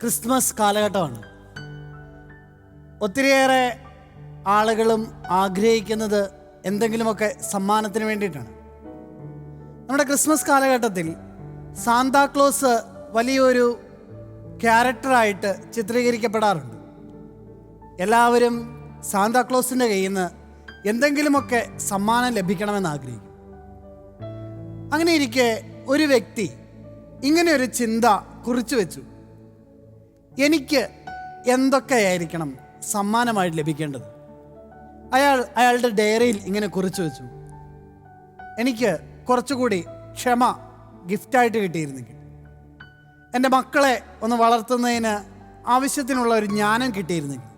Christmas കാലഘട്ടമാണ്. ഒത്തിരിയേറെ ആളുകളും ആഗ്രഹിക്കുന്നത് എന്തെങ്കിലുമൊക്കെ സമ്മാനത്തിന് വേണ്ടിയിട്ടാണ്. നമ്മുടെ ക്രിസ്മസ് കാലഘട്ടത്തിൽ സാന്താക്ലോസ് വലിയൊരു ക്യാരക്ടറായിട്ട് ചിത്രീകരിക്കപ്പെടാറുണ്ട്. എല്ലാവരും സാന്താക്ലോസിൻ്റെ കയ്യിൽ നിന്ന് എന്തെങ്കിലുമൊക്കെ സമ്മാനം ലഭിക്കണമെന്ന് ആഗ്രഹിക്കും. അങ്ങനെ ഇരിക്കെ ഒരു വ്യക്തി ഇങ്ങനെയൊരു ചിന്ത കുറിച്ചു വെച്ചു: എനിക്ക് എന്തൊക്കെയായിരിക്കണം സമ്മാനമായിട്ട് ലഭിക്കേണ്ടത്? അയാളുടെ ഡയറിയിൽ ഇങ്ങനെ കുറിച്ചു വെച്ചു: എനിക്ക് കുറച്ചുകൂടി ക്ഷമ ഗിഫ്റ്റായിട്ട് കിട്ടിയിരുന്നെങ്കിൽ, എൻ്റെ മക്കളെ ഒന്ന് വളർത്തുന്നതിന് ആവശ്യത്തിനുള്ള ഒരു ജ്ഞാനം കിട്ടിയിരുന്നെങ്കിൽ,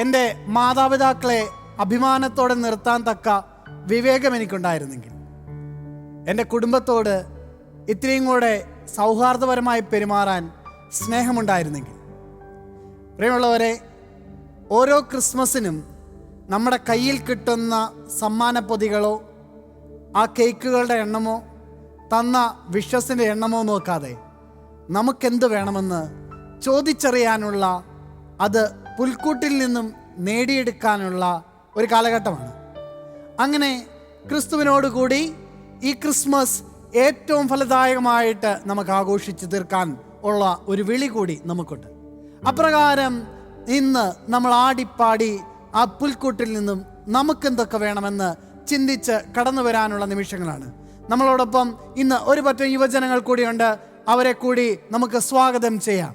എൻ്റെ മാതാപിതാക്കളെ അഭിമാനത്തോടെ നിർത്താൻ തക്ക വിവേകം എനിക്കുണ്ടായിരുന്നെങ്കിൽ, എൻ്റെ കുടുംബത്തോട് ഇത്രയും കൂടെ സൗഹാർദ്ദപരമായി പെരുമാറാൻ സ്നേഹമുണ്ടായിരുന്നെങ്കിൽ. പ്രിയമുള്ളവരെ, ഓരോ ക്രിസ്മസിനും നമ്മുടെ കയ്യിൽ കിട്ടുന്ന സമ്മാനപ്പൊതികളോ ആ കേക്കുകളുടെ എണ്ണമോ തന്ന വിഷസിൻ്റെ എണ്ണമോ നോക്കാതെ നമുക്കെന്ത് വേണമെന്ന് ചോദിച്ചറിയാനുള്ള, അത് പുൽക്കൂട്ടിൽ നിന്നും നേടിയെടുക്കാനുള്ള ഒരു കാലഘട്ടമാണ്. അങ്ങനെ ക്രിസ്തുവിനോടുകൂടി ഈ ക്രിസ്മസ് ഏറ്റവും ഫലദായകമായിട്ട് നമുക്ക് ആഘോഷിച്ച് തീർക്കാൻ ഉള്ള ഒരു വിളി കൂടി നമുക്കുണ്ട്. അപ്രകാരം ഇന്ന് നമ്മൾ ആടിപ്പാടി ആ പുൽക്കൂട്ടിൽ നിന്നും നമുക്കെന്തൊക്കെ വേണമെന്ന് ചിന്തിച്ച് കടന്നു വരാനുള്ള നിമിഷങ്ങളാണ്. നമ്മളോടൊപ്പം ഇന്ന് ഒരു പറ്റം യുവജനങ്ങൾ കൂടിയുണ്ട്. അവരെ കൂടി നമുക്ക് സ്വാഗതം ചെയ്യാം.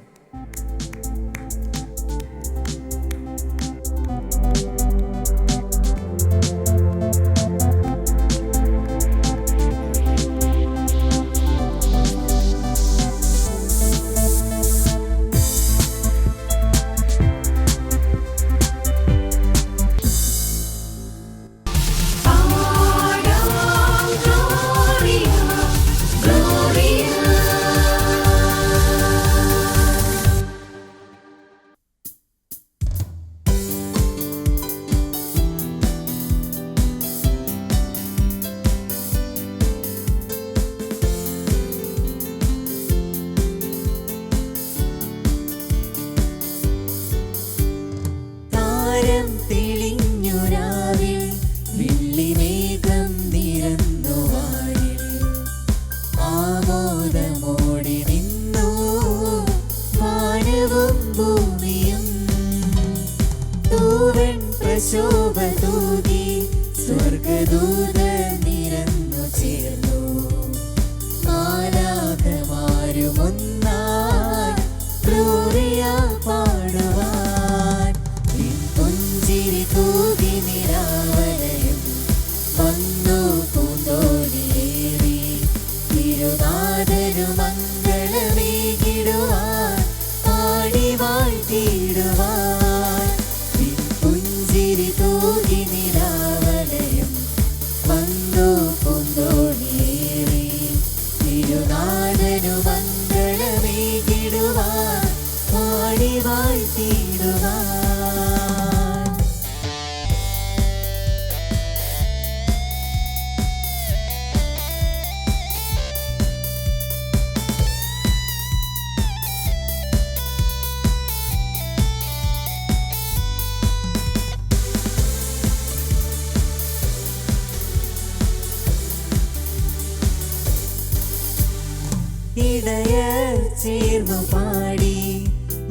ഇടയർ ചേർന്നു പാടി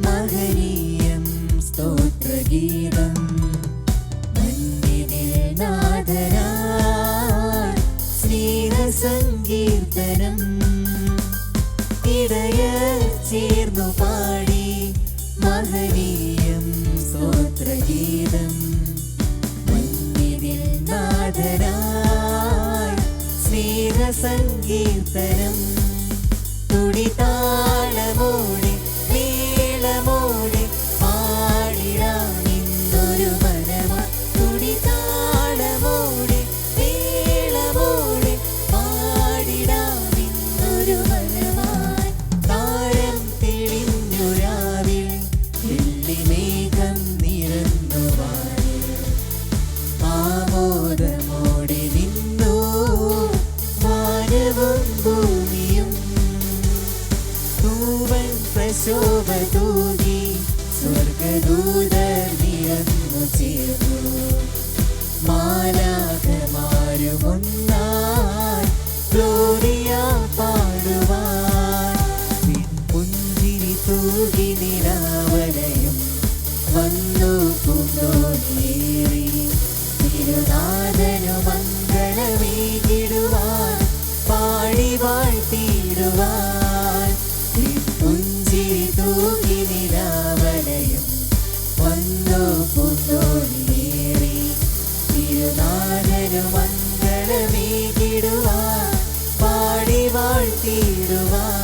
മഹനീയം സ്തോത്രഗീതം, മണ്ണിനിൽ നാഥനായി സ്നേഹസങ്കീർത്തനം. ഇടയർ ചേർന്നു പാടി മഹനീയം സ്തോത്രഗീതം, മണ്ണിനിൽ നാഥനായി സ്നേഹസങ്കീർത്തനം. തുടിതാളമോടെ മേളമോടെ പാടിടാമെന്നൊരു മനമായി, തുടിതാളമോടെ മേളമോടെ പാടിടാമെന്നൊരു മനമായി. താരം തെളിഞ്ഞു രാവിൽ, വെള്ളിമേഘം നിറന്നു വാനിൽ, ആമോദമോടെ നിന്നു വാനവും ഭൂമിയും. പൂത്തോടിയേറി തിരുനാഥനു മംഗളമേകിടുവാൻ പാടി വാഴ്ത്തിയിടുവാൻ.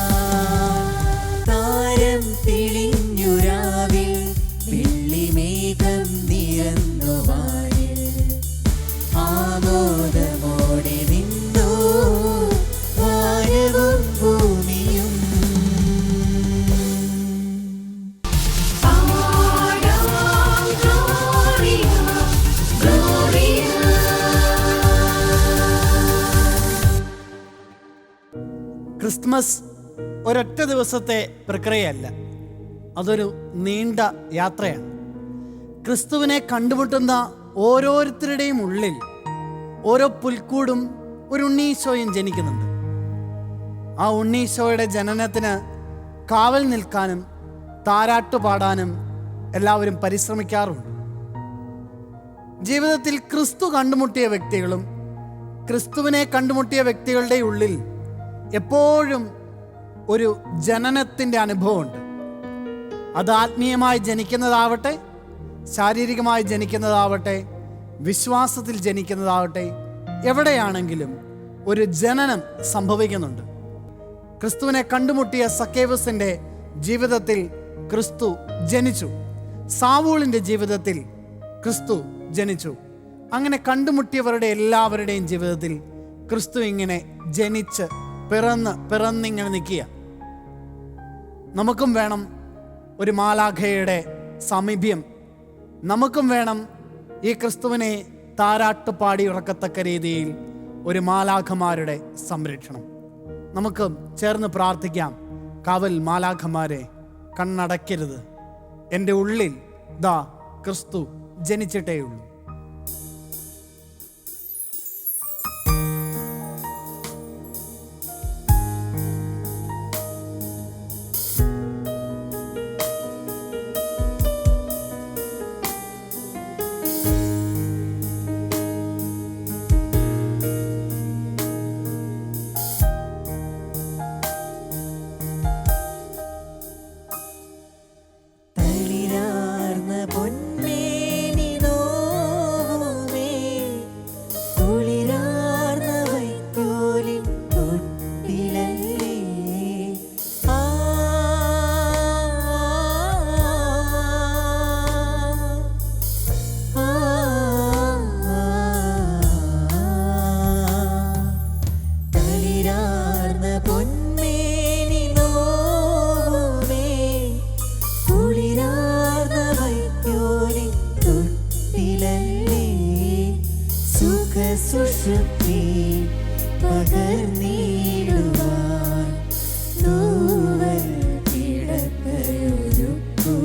താരം തെളിഞ്ഞു രാവിൽ വെള്ളിമേഘം നിരന്നു വാനിൽ ആമോദമോടെ നിന്നു വാനവും ഭൂമിയും. ക്രിസ്മസ് ഒരൊറ്റ ദിവസത്തെ പ്രക്രിയയല്ല, അതൊരു നീണ്ട യാത്രയാണ്. ക്രിസ്തുവിനെ കണ്ടുമുട്ടുന്ന ഓരോരുത്തരുടെയും ഉള്ളിൽ ഓരോ പുൽക്കൂടും ഒരു ഉണ്ണീശോയും ജനിക്കുന്നുണ്ട്. ആ ഉണ്ണീശോയുടെ ജനനത്തിന് കാവൽ നിൽക്കാനും താരാട്ട് പാടാനും എല്ലാവരും പരിശ്രമിക്കാറുണ്ട്. ജീവിതത്തിൽ ക്രിസ്തു കണ്ടുമുട്ടിയ വ്യക്തികളും ക്രിസ്തുവിനെ കണ്ടുമുട്ടിയ വ്യക്തികളുടെ ഉള്ളിൽ എപ്പോഴും ഒരു ജനനത്തിൻ്റെ അനുഭവമുണ്ട്. അത് ആത്മീയമായി ജനിക്കുന്നതാവട്ടെ, ശാരീരികമായി ജനിക്കുന്നതാവട്ടെ, വിശ്വാസത്തിൽ ജനിക്കുന്നതാവട്ടെ, എവിടെയാണെങ്കിലും ഒരു ജനനം സംഭവിക്കുന്നുണ്ട്. ക്രിസ്തുവിനെ കണ്ടുമുട്ടിയ സക്കേവസിൻ്റെ ജീവിതത്തിൽ ക്രിസ്തു ജനിച്ചു. സാവൂളിൻ്റെ ജീവിതത്തിൽ ക്രിസ്തു ജനിച്ചു. അങ്ങനെ കണ്ടുമുട്ടിയവരുടെ എല്ലാവരുടെയും ജീവിതത്തിൽ ക്രിസ്തു ഇങ്ങനെ ജനിച്ച് പിറന്നിങ്ങനെ നിൽക്കുക. നമുക്കും വേണം ഒരു മാലാഖയുടെ സമീപ്യം. നമുക്കും വേണം ഈ ക്രിസ്തുവിനെ താരാട്ടുപാടി ഉറക്കത്തക്ക രീതിയിൽ ഒരു മാലാഖമാരുടെ സംരക്ഷണം. നമുക്ക് ചേർന്ന് പ്രാർത്ഥിക്കാം. കാവൽ മാലാഖമാരെ, കണ്ണടയ്ക്കരുത്. എൻ്റെ ഉള്ളിൽ ദാ ക്രിസ്തു ജനിച്ചിട്ടേയുള്ളൂ. സുഷുപ്തി പകർന്നിടുവാൻ തൂവൽ കിടക്കയൊരുക്കൂ.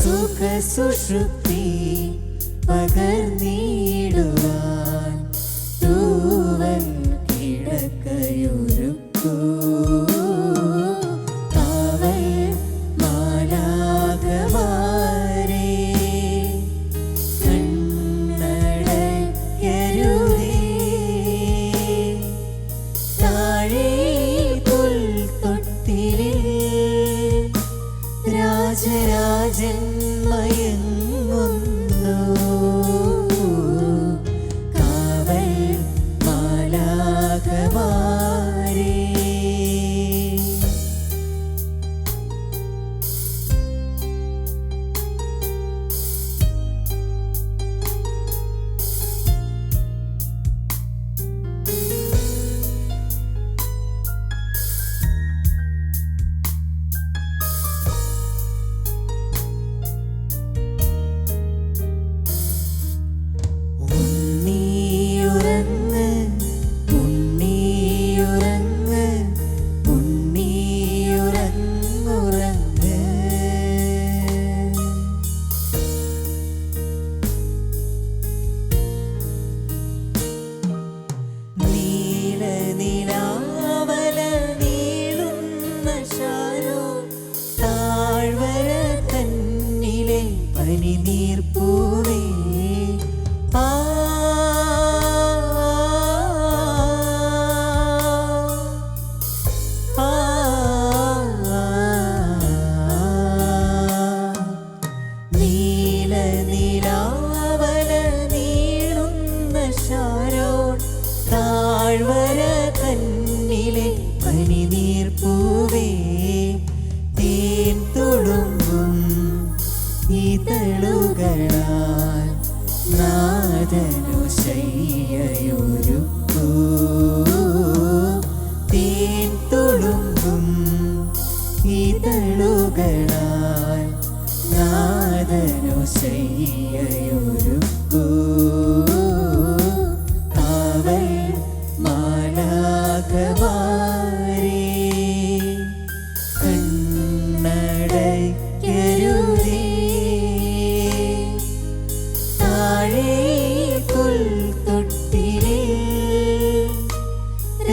സുഖസുഷുപ്തി പകർന്നിടുവാൻ തൂവൽ കിടക്കയൊരുക്കൂ. രാജരാജൻ മയങ്ങുന്നു, കാവൽ മാലാഖമാരേ. നീർപ്പൂവേ ആ ഇതളുകളാൽ നാദനു ശയ്യയൊരുക്കൂ തേൻ തുളുമ്പും ഇതളുകളാൽ നാദനു ശയ്യയൊരുക്കൂ കാവൽ മാലാഖമാരേ കണ്ണടയ്ക്കരുതേ താഴെ പുൽത്തൊട്ടിലിൽ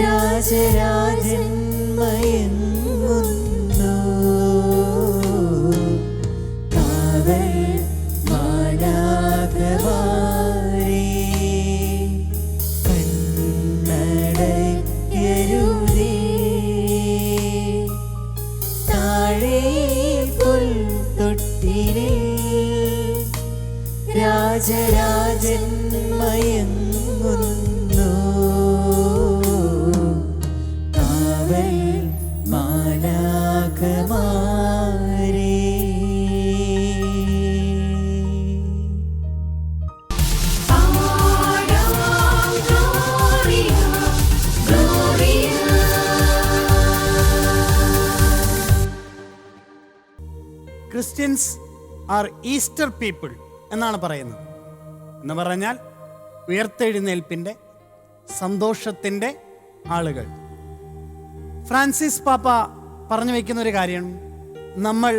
രാജരാജൻ മയങ്ങുന്നു കാവൽ മാലാഖമാരേ കണ്ണടയ്ക്കരുതേ താഴെ പുൽത്തൊട്ടിലിൽ രാജരാജൻ മയങ്ങുന്നു കാവൽ മാലാഖമാരേ ക്രിസ്ത്യൻസ് ആർ ഈസ്റ്റർ പീപ്പിൾ എന്നാണ് പറയുന്നത്. എന്ന് പറഞ്ഞാൽ ഉയർത്തെഴുന്നേൽപ്പിൻ്റെ സന്തോഷത്തിൻ്റെ ആളുകൾ. ഫ്രാൻസിസ് പാപ്പ പറഞ്ഞു വയ്ക്കുന്ന ഒരു കാര്യം, നമ്മൾ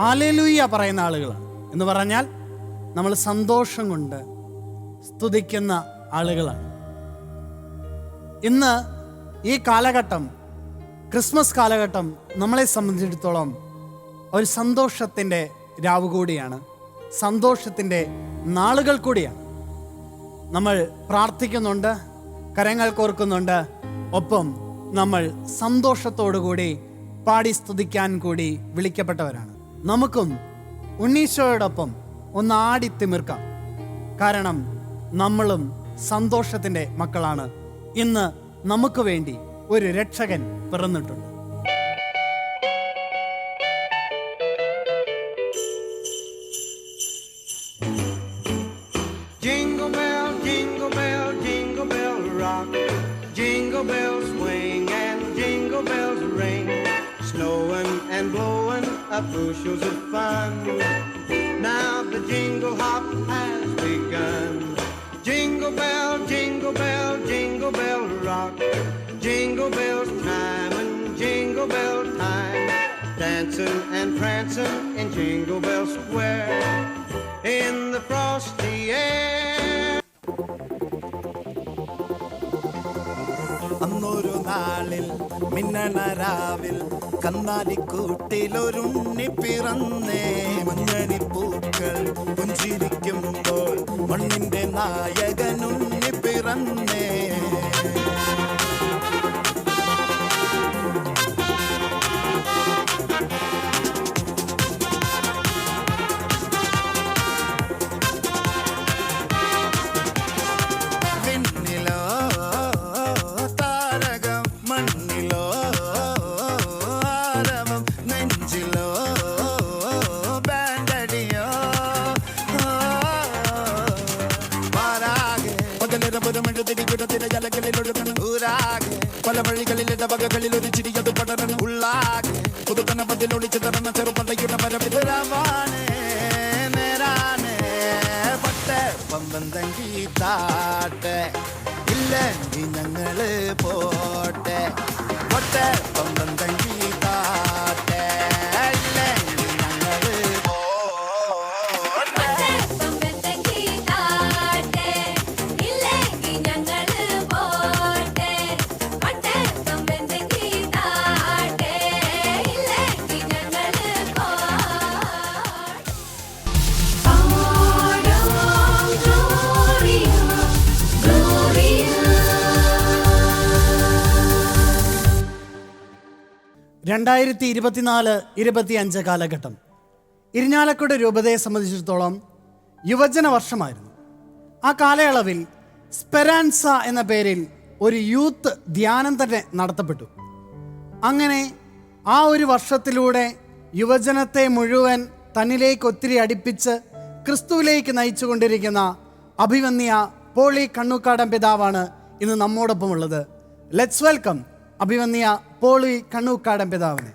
ഹല്ലേലൂയ പറയുന്ന ആളുകളാണ്. എന്ന് പറഞ്ഞാൽ നമ്മൾ സന്തോഷം കൊണ്ട് സ്തുതിക്കുന്ന ആളുകളാണ്. ഇന്ന് ഈ കാലഘട്ടം, ക്രിസ്മസ് കാലഘട്ടം നമ്മളെ സംബന്ധിച്ചിടത്തോളം ഒരു സന്തോഷത്തിൻ്റെ രാവ് കൂടിയാണ്, സന്തോഷത്തിൻ്റെ നാളുകൾ കൂടിയാണ്. നമ്മൾ പ്രാർത്ഥിക്കുന്നുണ്ട്, കരങ്ങൾ കോർക്കുന്നുണ്ട്, ഒപ്പം നമ്മൾ സന്തോഷത്തോടുകൂടി പാടി സ്തുതിക്കാൻ കൂടി വിളിക്കപ്പെട്ടവരാണ്. നമുക്കും ഉണ്ണീശോയോടൊപ്പം ഒന്ന് ആടിത്തിമിർക്കാം. കാരണം നമ്മളും സന്തോഷത്തിൻ്റെ മക്കളാണ്. ഇന്ന് നമുക്ക് വേണ്ടി ഒരു രക്ഷകൻ പിറന്നിട്ടുണ്ട്. Jingle bell, jingle bell, jingle bell rock. Jingle bells swing and jingle bells ring. Snowing and blowing up bushels of fun. Now the jingle hop has begun. Jingle bell, jingle bell, jingle bell rock. Jingle bells chime and jingle bell time. Dancing and prancing in Jingle Bell Square. In the frosty air. അന്നൊരു നാളിൽ മിന്നണരാവിൽ കന്നാലിക്കൂട്ടിലൊരുണ്ണി പിറന്നേ. മഞ്ഞണിപ്പൂക്കൾ പുഞ്ചിരിക്കുമ്പോൾ മണ്ണിന്റെ നായകനുണ്ണി പിറന്നേ. പല വഴികളിൽ ഇടവകകളിൽ ഒരു ചിരിയത് പടരണം ഉള്ളാകെ പുതുക്കണ പതിലൊളിച്ച് തരണ ചെറുപടയുടെ പരവിതരവാനേ നേരാനേ പട്ടെ പമ്പന്തങ്കി താട്ടെ ഇല്ലെങ്കിൽ ഞങ്ങള് പോട്ടെ പട്ടെ പമ്പന്തങ്കി താട്ടെ ഇല്ലെങ്കിൽ ഞങ്ങള് രണ്ടായിരത്തി 24-25 കാലഘട്ടം ഇരിഞ്ഞാലക്കുട രൂപതയെ സംബന്ധിച്ചിടത്തോളം യുവജന വർഷമായിരുന്നു. ആ കാലയളവിൽ സ്പെരാൻസ എന്ന പേരിൽ ഒരു യൂത്ത് ധ്യാനം തന്നെ നടത്തപ്പെട്ടു. അങ്ങനെ ആ ഒരു വർഷത്തിലൂടെ യുവജനത്തെ മുഴുവൻ തന്നിലേക്ക് ഒത്തിരി അടുപ്പിച്ച് ക്രിസ്തുവിലേക്ക് നയിച്ചുകൊണ്ടിരിക്കുന്ന അഭിവന്യ പോളി കണ്ണൂക്കാടൻ പിതാവാണ് ഇന്ന് നമ്മോടൊപ്പം ഉള്ളത്. ലെറ്റ്സ് വെൽക്കം അഭിവന്യ പോളി കണ്ണൂക്കാടൻ പിതാവിനെ.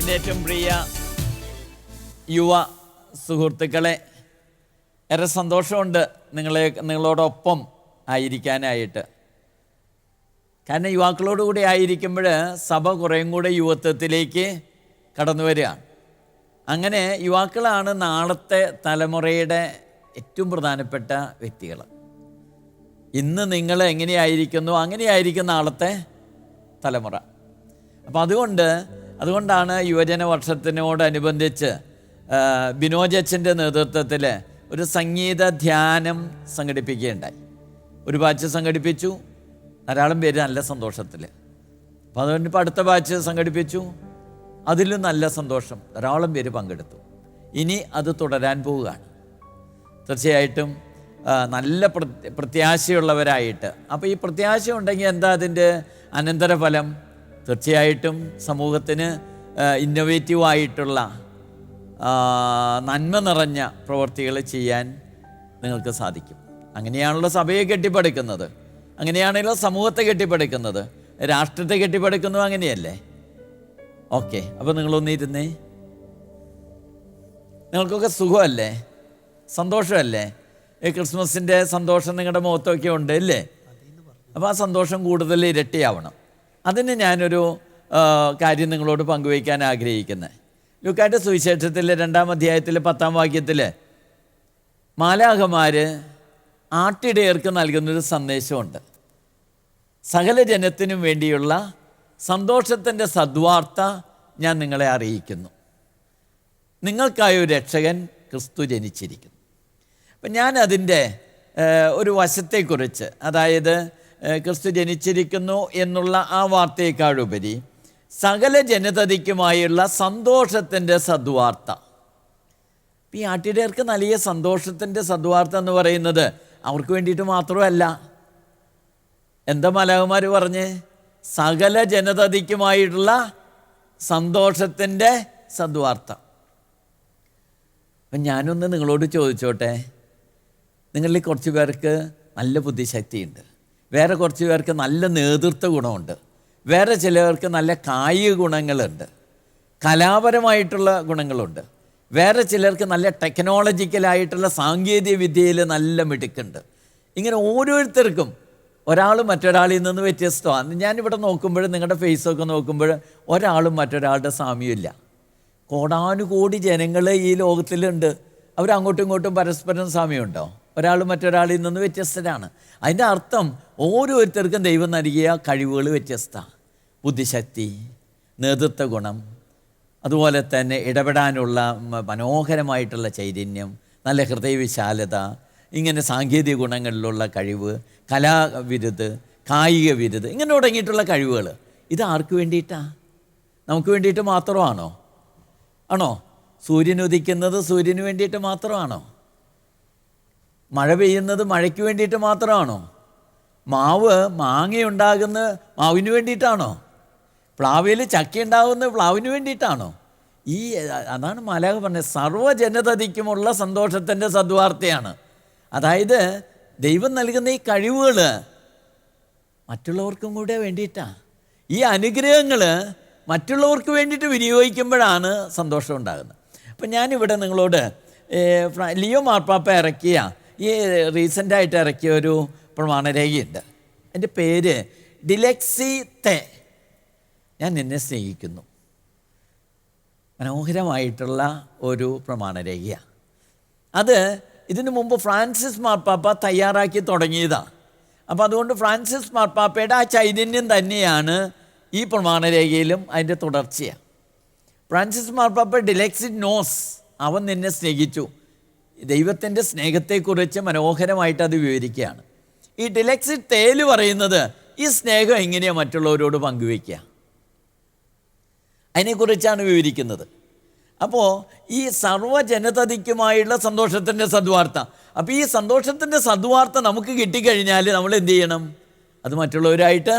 എൻ്റെ ഏറ്റവും പ്രിയ യുവ സുഹൃത്തുക്കളെ, ഏറെ സന്തോഷമുണ്ട് നിങ്ങളോടൊപ്പം ആയിരിക്കാനായിട്ട്. കാരണം യുവാക്കളോടുകൂടി ആയിരിക്കുമ്പോൾ സഭ കുറേയും കൂടെ യുവത്വത്തിലേക്ക് കടന്നു വരികയാണ്. അങ്ങനെ യുവാക്കളാണ് നാളത്തെ തലമുറയുടെ ഏറ്റവും പ്രധാനപ്പെട്ട വ്യക്തികൾ. ഇന്ന് നിങ്ങൾ എങ്ങനെയായിരിക്കുന്നു അങ്ങനെയായിരിക്കും നാളത്തെ തലമുറ. അപ്പോൾ അതുകൊണ്ടാണ് യുവജന വർഷത്തിനോടനുബന്ധിച്ച് ബിനോജച്ചൻ്റെ നേതൃത്വത്തിൽ ഒരു സംഗീത ധ്യാനം സംഘടിപ്പിക്കുകയുണ്ടായി. ഒരു ബാച്ച് സംഘടിപ്പിച്ചു, ധാരാളം പേര് നല്ല സന്തോഷത്തിൽ. അപ്പോൾ അതുകൊണ്ട് ഇപ്പോൾ അടുത്ത ബാച്ച് സംഘടിപ്പിച്ചു, അതിലും നല്ല സന്തോഷം, ധാരാളം പേര് പങ്കെടുത്തു. ഇനി അത് തുടരാൻ പോവുകയാണ്. തീർച്ചയായിട്ടും നല്ല പ്രത്യാശയുള്ളവരായിട്ട്. അപ്പോൾ ഈ പ്രത്യാശ ഉണ്ടെങ്കിൽ എന്താ അതിൻ്റെ അനന്തരഫലം? തീർച്ചയായിട്ടും സമൂഹത്തിന് ഇന്നൊവേറ്റീവായിട്ടുള്ള നന്മ നിറഞ്ഞ പ്രവൃത്തികൾ ചെയ്യാൻ നിങ്ങൾക്ക് സാധിക്കും. അങ്ങനെയാണല്ലോ സഭയെ കെട്ടിപ്പടുക്കുന്നത്, അങ്ങനെയാണല്ലോ സമൂഹത്തെ കെട്ടിപ്പടുക്കുന്നത്, രാഷ്ട്രത്തെ കെട്ടിപ്പടുക്കുന്നത്. അങ്ങനെയല്ലേ? ഓക്കെ, അപ്പോൾ നിങ്ങളൊന്നിരുന്നേ. നിങ്ങൾക്കൊക്കെ സുഖമല്ലേ? സന്തോഷമല്ലേ? ഈ ക്രിസ്മസിൻ്റെ സന്തോഷം നിങ്ങളുടെ മുഖത്തൊക്കെ ഉണ്ട് അല്ലേ? അപ്പോൾ ആ സന്തോഷം കൂടുതൽ ഇരട്ടിയാവണം. അതിന് ഞാനൊരു കാര്യം നിങ്ങളോട് പങ്കുവയ്ക്കാൻ ആഗ്രഹിക്കുന്നത്. ലൂക്കായുടെ സുവിശേഷത്തിലെ 2-ാം അധ്യായത്തിലെ 10-ാം വാക്യത്തിൽ മാലാഖമാർ ആട്ടിടയർക്ക് നൽകുന്നൊരു സന്ദേശമുണ്ട്. സകല ജനത്തിനും വേണ്ടിയുള്ള സന്തോഷത്തിൻ്റെ സദ്വാർത്ത ഞാൻ നിങ്ങളെ അറിയിക്കുന്നു. നിങ്ങൾക്കായ ഒരു രക്ഷകൻ ക്രിസ്തു ജനിച്ചിരിക്കുന്നു. അപ്പം ഞാനതിൻ്റെ ഒരു വശത്തെക്കുറിച്ച്, അതായത് ക്രിസ്തു ജനിച്ചിരിക്കുന്നു എന്നുള്ള ആ വാർത്തയേക്കാളുപരി സകല ജനതയ്ക്കുമായുള്ള സന്തോഷത്തിൻ്റെ സദ്വാർത്ത. ഈ ആട്ടിടയർക്ക് നൽകിയ സന്തോഷത്തിൻ്റെ സദ്വാർത്ത എന്ന് പറയുന്നത് അവർക്ക് വേണ്ടിയിട്ട് മാത്രമല്ല. എന്താ മാലാഖമാർ പറഞ്ഞ്? സകല ജനതയ്ക്കുമായിട്ടുള്ള സന്തോഷത്തിൻ്റെ സദ്വാർത്ത. അപ്പം ഞാനൊന്ന് നിങ്ങളോട് ചോദിച്ചോട്ടെ, നിങ്ങളിൽ കുറച്ച് പേർക്ക് നല്ല ബുദ്ധിശക്തിയുണ്ട്, വേറെ കുറച്ച് പേർക്ക് നല്ല നേതൃത്വ ഗുണമുണ്ട്, വേറെ ചിലർക്ക് നല്ല കായിക ഗുണങ്ങളുണ്ട്, കലാപരമായിട്ടുള്ള ഗുണങ്ങളുണ്ട്, വേറെ ചിലർക്ക് നല്ല ടെക്നോളജിക്കലായിട്ടുള്ള സാങ്കേതിക വിദ്യയിൽ നല്ല മിടുക്കുണ്ട്. ഇങ്ങനെ ഓരോരുത്തർക്കും ഒരാൾ മറ്റൊരാളിൽ നിന്ന് വ്യത്യസ്തമാണ്. ഞാനിവിടെ നോക്കുമ്പോൾ, നിങ്ങളുടെ ഫേസൊക്കെ നോക്കുമ്പോൾ ഒരാളും മറ്റൊരാളുടെ സാമ്യമില്ല. കോടാനുകോടി ജനങ്ങൾ ഈ ലോകത്തിലുണ്ട്. അവരങ്ങോട്ടും ഇങ്ങോട്ടും പരസ്പരം സാമ്യമുണ്ടോ? ഒരാൾ മറ്റൊരാളിൽ നിന്ന് വ്യത്യസ്തരാണ്. അതിൻ്റെ അർത്ഥം ഓരോരുത്തർക്കും ദൈവം നൽകിയ കഴിവുകൾ വ്യത്യസ്തമാണ്. ബുദ്ധിശക്തി, നേതൃത്വ ഗുണം, അതുപോലെ തന്നെ ഇടപെടാനുള്ള മനോഹരമായിട്ടുള്ള ചൈതന്യം, നല്ല ഹൃദയവിശാലത, ഇങ്ങനെ സാങ്കേതിക ഗുണങ്ങളിലുള്ള കഴിവ്, കലാവിരുത്, കായിക വിരുത്, ഇങ്ങനെ തുടങ്ങിയിട്ടുള്ള കഴിവുകൾ. ഇത് ആർക്ക് വേണ്ടിയിട്ടാണ്? നമുക്ക് വേണ്ടിയിട്ട് മാത്രമാണോ? ആണോ? സൂര്യൻ ഉദിക്കുന്നത് സൂര്യന് വേണ്ടിയിട്ട് മാത്രമാണോ? മഴ പെയ്യുന്നത് മഴയ്ക്ക് വേണ്ടിയിട്ട് മാത്രമാണോ? മാങ്ങയുണ്ടാകുന്നത് മാവിന് വേണ്ടിയിട്ടാണോ? പ്ലാവിൽ ചക്ക ഉണ്ടാകുന്നത് പ്ലാവിന് വേണ്ടിയിട്ടാണോ? അതാണ് മാലാഖ പറഞ്ഞത്, സർവ്വജനതയ്ക്കുമുള്ള സന്തോഷത്തിൻ്റെ സദ്വാർത്തയാണ്. അതായത് ദൈവം നൽകുന്ന ഈ കഴിവുകൾ മറ്റുള്ളവർക്കും കൂടെ വേണ്ടിയിട്ടാണ്. ഈ അനുഗ്രഹങ്ങൾ മറ്റുള്ളവർക്ക് വേണ്ടിയിട്ട് വിനിയോഗിക്കുമ്പോഴാണ് സന്തോഷം ഉണ്ടാകുന്നത്. അപ്പം ഞാനിവിടെ നിങ്ങളോട് ലിയോ മാർപ്പാപ്പ ഇറക്കിയ ഈ റീസെൻ്റായിട്ട് ഇറക്കിയ ഒരു പ്രമാണരേഖയുണ്ട്. എൻ്റെ പേര് ഡിലെക്സി തെ, ഞാൻ നിന്നെ സ്നേഹിക്കുന്നു. മനോഹരമായിട്ടുള്ള ഒരു പ്രമാണരേഖയാണ്. അത് ഇതിനു മുമ്പ് ഫ്രാൻസിസ് മാർപ്പാപ്പ തയ്യാറാക്കി തുടങ്ങിയതാണ്. അപ്പോൾ അതുകൊണ്ട് ഫ്രാൻസിസ് മാർപ്പാപ്പയുടെ ആ ചൈതന്യം തന്നെയാണ് ഈ പ്രമാണരേഖയിലും അതിൻ്റെ തുടർച്ചയാണ്. ഫ്രാൻസിസ് മാർപ്പാപ്പ ഡിലെക്സി നോസ്, അവൻ നിന്നെ സ്നേഹിച്ചു. ദൈവത്തിൻ്റെ സ്നേഹത്തെക്കുറിച്ച് മനോഹരമായിട്ട് അത് വിവരിക്കുകയാണ്. ഈ ഡിലെക്സി തേല് പറയുന്നത് ഈ സ്നേഹം എങ്ങനെയാണ് മറ്റുള്ളവരോട് പങ്കുവയ്ക്കുക. അതിനെക്കുറിച്ചാണ് വിവരിക്കുന്നത്. അപ്പോൾ ഈ സർവ്വജനതയ്ക്കുമായുള്ള സന്തോഷത്തിൻ്റെ സദ്വാർത്ത, അപ്പോൾ ഈ സന്തോഷത്തിൻ്റെ സദ്വാർത്ത നമുക്ക് കിട്ടിക്കഴിഞ്ഞാൽ നമ്മൾ എന്ത് ചെയ്യണം? അത് മറ്റുള്ളവരായിട്ട്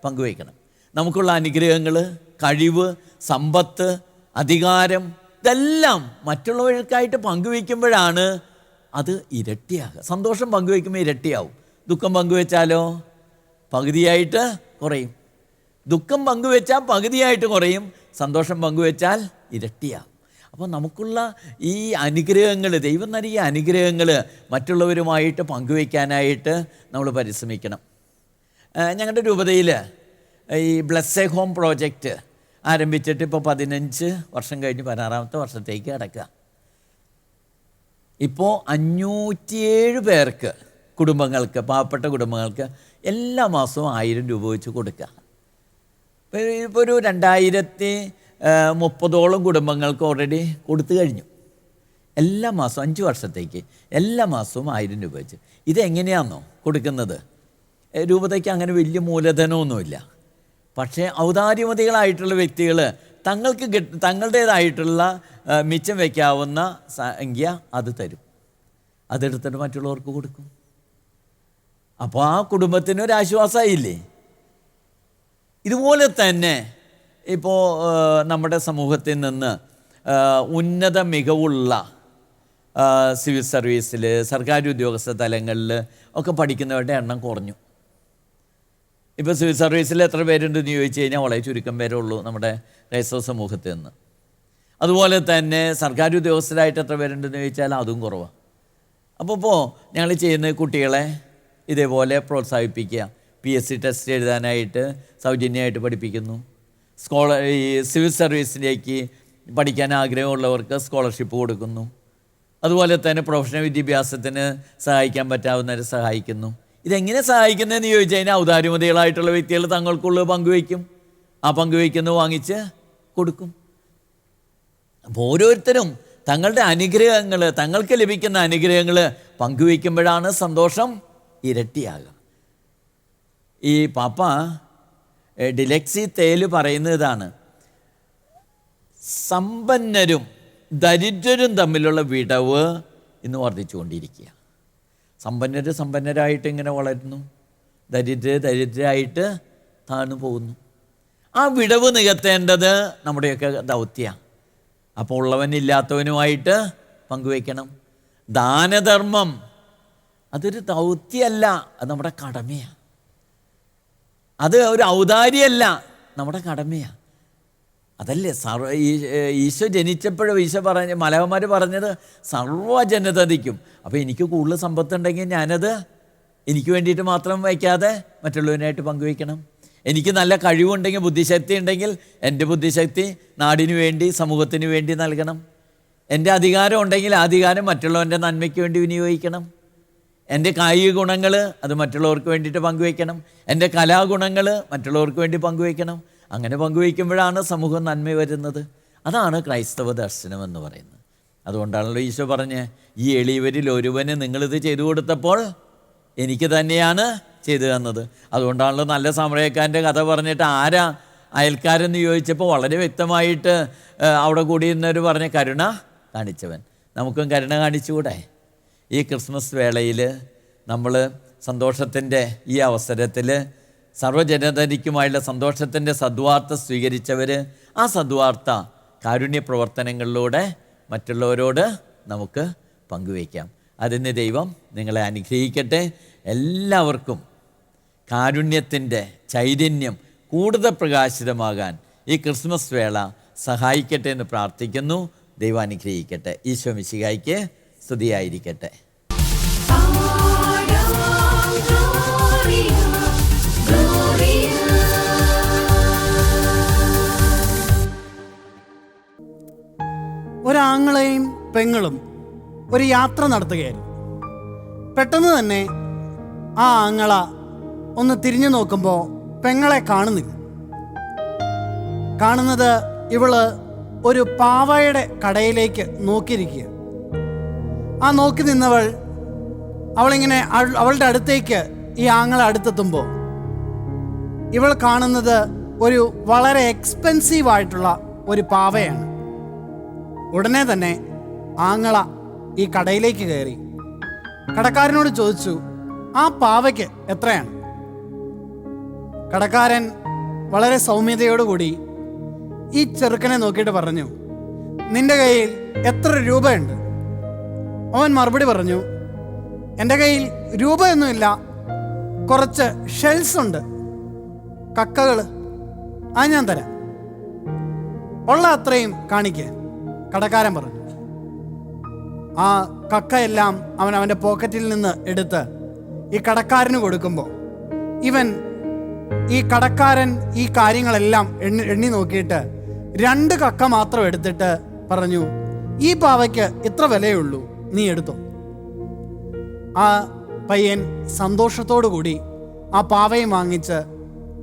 പങ്കുവയ്ക്കണം. നമുക്കുള്ള അനുഗ്രഹങ്ങൾ, കഴിവ്, സമ്പത്ത്, അധികാരം, ഇതെല്ലാം മറ്റുള്ളവർക്കായിട്ട് പങ്കുവയ്ക്കുമ്പോഴാണ് അത് ഇരട്ടിയാകുക. സന്തോഷം പങ്കുവയ്ക്കുമ്പോൾ ഇരട്ടിയാവും. ദുഃഖം പങ്കുവെച്ചാലോ പകുതിയായിട്ട് കുറയും. ദുഃഖം പങ്കുവെച്ചാൽ പകുതിയായിട്ട് കുറയും, സന്തോഷം പങ്കുവെച്ചാൽ ഇരട്ടിയാകും. അപ്പോൾ നമുക്കുള്ള ഈ അനുഗ്രഹങ്ങൾ, ദൈവം നൽകിയ അനുഗ്രഹങ്ങൾ മറ്റുള്ളവരുമായിട്ട് പങ്കുവയ്ക്കാനായിട്ട് നമ്മൾ പരിശ്രമിക്കണം. ഞങ്ങളുടെ രൂപതയിൽ ഈ ബ്ലെസ് എ ഹോം പ്രോജക്റ്റ് ആരംഭിച്ചിട്ട് ഇപ്പോൾ 15 വർഷം കഴിഞ്ഞ് 16ാമത്തെ വർഷത്തേക്ക് കിടക്കുക. ഇപ്പോൾ 507 പേർക്ക്, കുടുംബങ്ങൾക്ക്, പാവപ്പെട്ട കുടുംബങ്ങൾക്ക് എല്ലാ മാസവും 1000 രൂപ വെച്ച് കൊടുക്കുക. ഇപ്പോൾ ഒരു 2030ഓളം കുടുംബങ്ങൾക്ക് ഓൾറെഡി കൊടുത്തു കഴിഞ്ഞു. എല്ലാ മാസവും 5 വർഷത്തേക്ക് എല്ലാ മാസവും 1000 രൂപ വെച്ച്. ഇതെങ്ങനെയാണെന്നോ കൊടുക്കുന്നത്? രൂപതയ്ക്ക് അങ്ങനെ വലിയ മൂലധനമൊന്നുമില്ല. പക്ഷേ ഔദാര്യമതികളായിട്ടുള്ള വ്യക്തികൾ തങ്ങളുടേതായിട്ടുള്ള മിച്ചം വയ്ക്കാവുന്ന സംഖ്യ അത് തരും. അതെടുത്തിട്ട് മറ്റുള്ളവർക്ക് കൊടുക്കും. അപ്പോൾ ആ കുടുംബത്തിനൊരാശ്വാസമായില്ലേ? ഇതുപോലെ തന്നെ ഇപ്പോൾ നമ്മുടെ സമൂഹത്തിൽ നിന്ന് ഉന്നത മികവുള്ള സിവിൽ സർവീസിൽ, സർക്കാർ ഉദ്യോഗസ്ഥ തലങ്ങളിൽ ഒക്കെ പഠിക്കുന്നവരുടെ എണ്ണം കുറഞ്ഞു. ഇപ്പോൾ സിവിൽ സർവീസിൽ എത്ര പേരുണ്ടെന്ന് ചോദിച്ചു കഴിഞ്ഞാൽ വളരെ ചുരുക്കം പേരേ ഉള്ളൂ നമ്മുടെ ക്രൈസ്തവ സമൂഹത്തിൽ നിന്ന്. അതുപോലെ തന്നെ സർക്കാർ ഉദ്യോഗസ്ഥരായിട്ട് എത്ര പേരുണ്ടെന്ന് ചോദിച്ചാൽ അതും കുറവാണ്. അപ്പോൾ ഞങ്ങൾ ചെയ്യുന്ന കുട്ടികളെ ഇതേപോലെ പ്രോത്സാഹിപ്പിക്കുക. PSC ടെസ്റ്റ് എഴുതാനായിട്ട് സൗജന്യമായിട്ട് പഠിപ്പിക്കുന്നു. ഈ സിവിൽ സർവീസിലേക്ക് പഠിക്കാൻ ആഗ്രഹമുള്ളവർക്ക് സ്കോളർഷിപ്പ് കൊടുക്കുന്നു. അതുപോലെ തന്നെ പ്രൊഫഷണൽ വിദ്യാഭ്യാസത്തിന് സഹായിക്കാൻ പറ്റാവുന്നവരെ സഹായിക്കുന്നു. ഇതെങ്ങനെ സഹായിക്കുന്നതെന്ന് ചോദിച്ചു കഴിഞ്ഞാൽ ഔദാര്യമതികളായിട്ടുള്ള വ്യക്തികൾ തങ്ങൾക്കുള്ളത് പങ്കുവയ്ക്കും. ആ പങ്കുവയ്ക്കുന്നത് വാങ്ങിച്ച് കൊടുക്കും. അപ്പോൾ ഓരോരുത്തരും തങ്ങളുടെ അനുഗ്രഹങ്ങൾ, തങ്ങൾക്ക് ലഭിക്കുന്ന അനുഗ്രഹങ്ങൾ പങ്കുവയ്ക്കുമ്പോഴാണ് സന്തോഷം ഇരട്ടിയാകുക. ഈ പാപ്പ ഡിലെക്സി തേല് പറയുന്ന ഇതാണ്: സമ്പന്നരും ദരിദ്രരും തമ്മിലുള്ള വിടവ് ഇന്ന് വർദ്ധിച്ചുകൊണ്ടിരിക്കുക. സമ്പന്നരായിട്ട് ഇങ്ങനെ വളരുന്നു, ദരിദ്രരായിട്ട് താഴ്ന്നു പോകുന്നു. ആ വിടവ് നികത്തേണ്ടത് നമ്മുടെയൊക്കെ ദൗത്യമാണ്. അപ്പോൾ ഉള്ളവനില്ലാത്തവനുമായിട്ട് പങ്കുവയ്ക്കണം. ദാനധർമ്മം അതൊരു ദൗത്യമല്ല, അത് നമ്മുടെ കടമയാണ്. അത് ഒരു ഔദാര്യമല്ല, നമ്മുടെ കടമയാണ്. അതല്ലേ ഈശോ ജനിച്ചപ്പോഴും ഈശോ മലയന്മാർ പറഞ്ഞത് സർവ്വജനതയ്ക്കും. അപ്പോൾ എനിക്ക് കൂടുതൽ സമ്പത്തുണ്ടെങ്കിൽ ഞാനത് എനിക്ക് വേണ്ടിയിട്ട് മാത്രം വയ്ക്കാതെ മറ്റുള്ളവനായിട്ട് പങ്കുവയ്ക്കണം. എനിക്ക് നല്ല കഴിവുണ്ടെങ്കിൽ, ബുദ്ധിശക്തി ഉണ്ടെങ്കിൽ എൻ്റെ ബുദ്ധിശക്തി നാടിനു വേണ്ടി, സമൂഹത്തിന് വേണ്ടി നൽകണം. എൻ്റെ അധികാരം ഉണ്ടെങ്കിൽ ആ അധികാരം മറ്റുള്ളവൻ്റെ നന്മയ്ക്ക് വേണ്ടി വിനിയോഗിക്കണം. എൻ്റെ കായിക ഗുണങ്ങൾ അത് മറ്റുള്ളവർക്ക് വേണ്ടിയിട്ട് പങ്കുവയ്ക്കണം. എൻ്റെ കലാഗുണങ്ങൾ മറ്റുള്ളവർക്ക് വേണ്ടി പങ്കുവയ്ക്കണം. അങ്ങനെ പങ്കുവയ്ക്കുമ്പോഴാണ് സമൂഹം നന്മ വരുന്നത്. അതാണ് ക്രൈസ്തവ ദർശനം എന്ന് പറയുന്നത്. അതുകൊണ്ടാണല്ലോ ഈശോ പറഞ്ഞ്, ഈ എളിയവരിൽ ഒരുവന് നിങ്ങളിത് ചെയ്തു കൊടുത്തപ്പോൾ എനിക്ക് തന്നെയാണ് ചെയ്തു തന്നത്. അതുകൊണ്ടാണല്ലോ നല്ല സമരക്കാരൻ്റെ കഥ പറഞ്ഞിട്ട് ആരാ അയൽക്കാരെന്ന് ചോദിച്ചപ്പോൾ വളരെ വ്യക്തമായിട്ട് അവിടെ കൂടിയിരുന്നവർ പറഞ്ഞ കരുണ കാണിച്ചവൻ. നമുക്കും കരുണ കാണിച്ചുകൂടെ? ഈ ക്രിസ്മസ് വേളയിൽ നമ്മൾ സന്തോഷത്തിൻ്റെ ഈ അവസരത്തിൽ സർവ്വജനതയ്ക്കുമായുള്ള സന്തോഷത്തിൻ്റെ സദ്വാർത്ത സ്വീകരിച്ചവർ ആ സദ്വാർത്ത കാരുണ്യ പ്രവർത്തനങ്ങളിലൂടെ മറ്റുള്ളവരോട് നമുക്ക് പങ്കുവയ്ക്കാം. അതിന് ദൈവം നിങ്ങളെ അനുഗ്രഹിക്കട്ടെ. എല്ലാവർക്കും കാരുണ്യത്തിൻ്റെ ചൈതന്യം കൂടുതൽ പ്രകാശിതമാകാൻ ഈ ക്രിസ്മസ് വേള സഹായിക്കട്ടെ എന്ന് പ്രാർത്ഥിക്കുന്നു. ദൈവം അനുഗ്രഹിക്കട്ടെ. ഈശോ മിശിഹായ്ക്ക് സ്തുതിയായിരിക്കട്ടെ. ഒരാങ്ങളെയും പെങ്ങളും ഒരു യാത്ര നടത്തുകയായിരുന്നു. പെട്ടെന്ന് തന്നെ ആ ആങ്ങള ഒന്ന് തിരിഞ്ഞു നോക്കുമ്പോൾ പെങ്ങളെ കാണുന്നില്ല. കാണുന്നത് ഇവള് ഒരു പാവയുടെ കടയിലേക്ക് നോക്കിയിരിക്കുക. ആ നോക്കി നിന്നവൾ അവളിങ്ങനെ അവളുടെ അടുത്തേക്ക് ഈ ആങ്ങളെ അടുത്തെത്തുമ്പോൾ ഇവൾ കാണുന്നത് ഒരു വളരെ എക്സ്പെൻസീവ് ആയിട്ടുള്ള ഒരു പാവയാണ്. ഉടനെ തന്നെ ആങ്ങള ഈ കടയിലേക്ക് കയറി കടക്കാരനോട് ചോദിച്ചു, ആ പാവയ്ക്ക് എത്രയാണ്? കടക്കാരൻ വളരെ സൗമ്യതയോടുകൂടി ഈ ചെറുക്കനെ നോക്കിയിട്ട് പറഞ്ഞു, നിന്റെ കയ്യിൽ എത്ര രൂപയുണ്ട്? അവൻ മറുപടി പറഞ്ഞു, എൻ്റെ കയ്യിൽ രൂപയൊന്നുമില്ല, കുറച്ച് ഷെൽസ് ഉണ്ട്, കക്കകൾ, ആ ഞാൻ തരാം. ഉള്ള അത്രയും കാണിക്ക്, കടക്കാരൻ പറഞ്ഞു. ആ കക്കയെല്ലാം അവൻ അവൻ്റെ പോക്കറ്റിൽ നിന്ന് എടുത്ത് ഈ കടക്കാരന് കൊടുക്കുമ്പോൾ ഈ കടക്കാരൻ ഈ കാര്യങ്ങളെല്ലാം എണ്ണി നോക്കിയിട്ട് 2 കക്ക മാത്രം എടുത്തിട്ട് പറഞ്ഞു, ഈ പാവയ്ക്ക് ഇത്ര വിലയുള്ളൂ, നീ എടുത്തോ. ആ പയ്യൻ സന്തോഷത്തോടു കൂടി ആ പാവയും വാങ്ങിച്ച്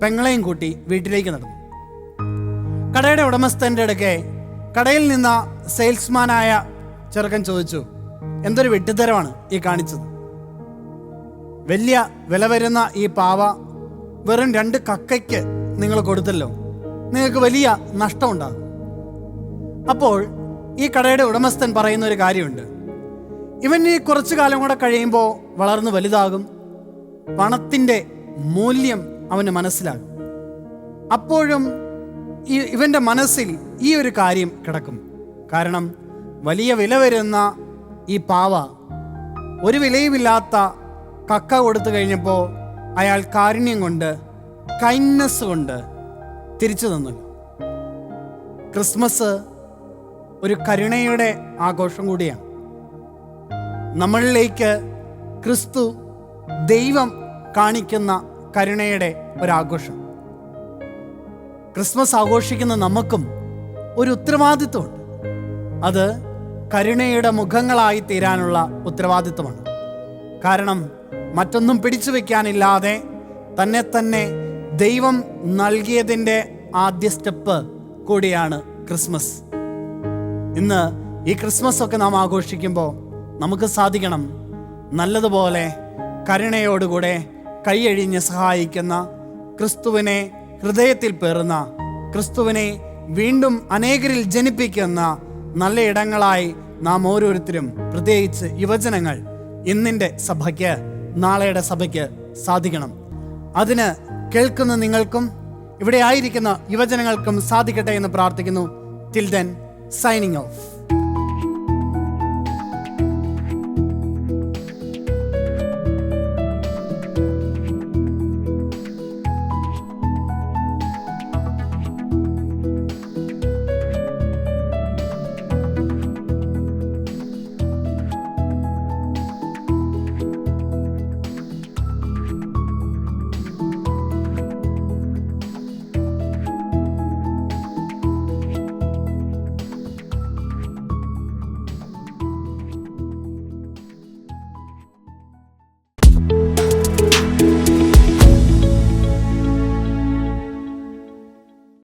പെങ്ങളെയും കൂട്ടി വീട്ടിലേക്ക് നടന്നു. കടയുടെ ഉടമസ്ഥൻ്റെ അടുക്കെ കടയിൽ നിന്ന സെയിൽസ്മാനായ ചെറുക്കൻ ചോദിച്ചു, എന്തൊരു വെട്ടിത്തരമാണ് ഈ കാണിച്ചത്? വലിയ വില വരുന്ന ഈ പാവ വെറും 2 കക്കയ്ക്ക് നിങ്ങൾ കൊടുത്തല്ലോ, നിങ്ങൾക്ക് വലിയ നഷ്ടമുണ്ടാകും. അപ്പോൾ ഈ കടയുടെ ഉടമസ്ഥൻ പറയുന്ന ഒരു കാര്യമുണ്ട്, ഇവൻ ഈ കുറച്ചു കാലം കൂടെ കഴിയുമ്പോൾ വളർന്നു വലുതാകും, പണത്തിൻ്റെ മൂല്യം അവന് മനസ്സിലാകും. അപ്പോഴും ഇവൻ്റെ മനസ്സിൽ ഈ ഒരു കാര്യം കിടക്കും. കാരണം വലിയ വില വരുന്ന ഈ പാവ ഒരു വിലയുമില്ലാത്ത കക്ക കൊടുത്തു കഴിഞ്ഞപ്പോൾ അയാൾ കാരുണ്യം കൊണ്ട്, കൈൻഡ്നെസ് കൊണ്ട് തിരിച്ചു തന്നല്ലോ. ക്രിസ്മസ് ഒരു കരുണയുടെ ആഘോഷം കൂടിയാണ്. നമ്മളിലേക്ക് ക്രിസ്തു, ദൈവം കാണിക്കുന്ന കരുണയുടെ ഒരാഘോഷം. ക്രിസ്മസ് ആഘോഷിക്കുന്ന നമുക്കും ഒരു ഉത്തരവാദിത്വമുണ്ട്. അത് കരുണയുടെ മുഖങ്ങളായി തീരാനുള്ള ഉത്തരവാദിത്വമാണ്. കാരണം മറ്റൊന്നും പിടിച്ചു വയ്ക്കാനില്ലാതെ തന്നെ ദൈവം നൽകിയതിൻ്റെ ആദ്യ സ്റ്റെപ്പ് കൂടിയാണ് ക്രിസ്മസ്. ഇന്ന് ഈ ക്രിസ്മസ് ഒക്കെ നാം ആഘോഷിക്കുമ്പോൾ നമുക്ക് സാധിക്കണം നല്ലതുപോലെ കരുണയോടുകൂടെ കൈയഴിഞ്ഞ് സഹായിക്കുന്ന, ക്രിസ്തുവിനെ ഹൃദയത്തിൽ പേറുന്ന, ക്രിസ്തുവിനെ വീണ്ടും അനേകരിൽ ജനിപ്പിക്കുന്ന നല്ല ഇടങ്ങളായി നാം ഓരോരുത്തരും, പ്രത്യേകിച്ച് യുവജനങ്ങൾ, ഇന്നിൻ്റെ സഭയ്ക്ക്, നാളെയുടെ സഭയ്ക്ക് സാധിക്കണം. അതിന് കേൾക്കുന്ന നിങ്ങൾക്കും ഇവിടെ ആയിരിക്കുന്ന യുവജനങ്ങൾക്കും സാധിക്കട്ടെ എന്ന് പ്രാർത്ഥിക്കുന്നു. Till then, signing off.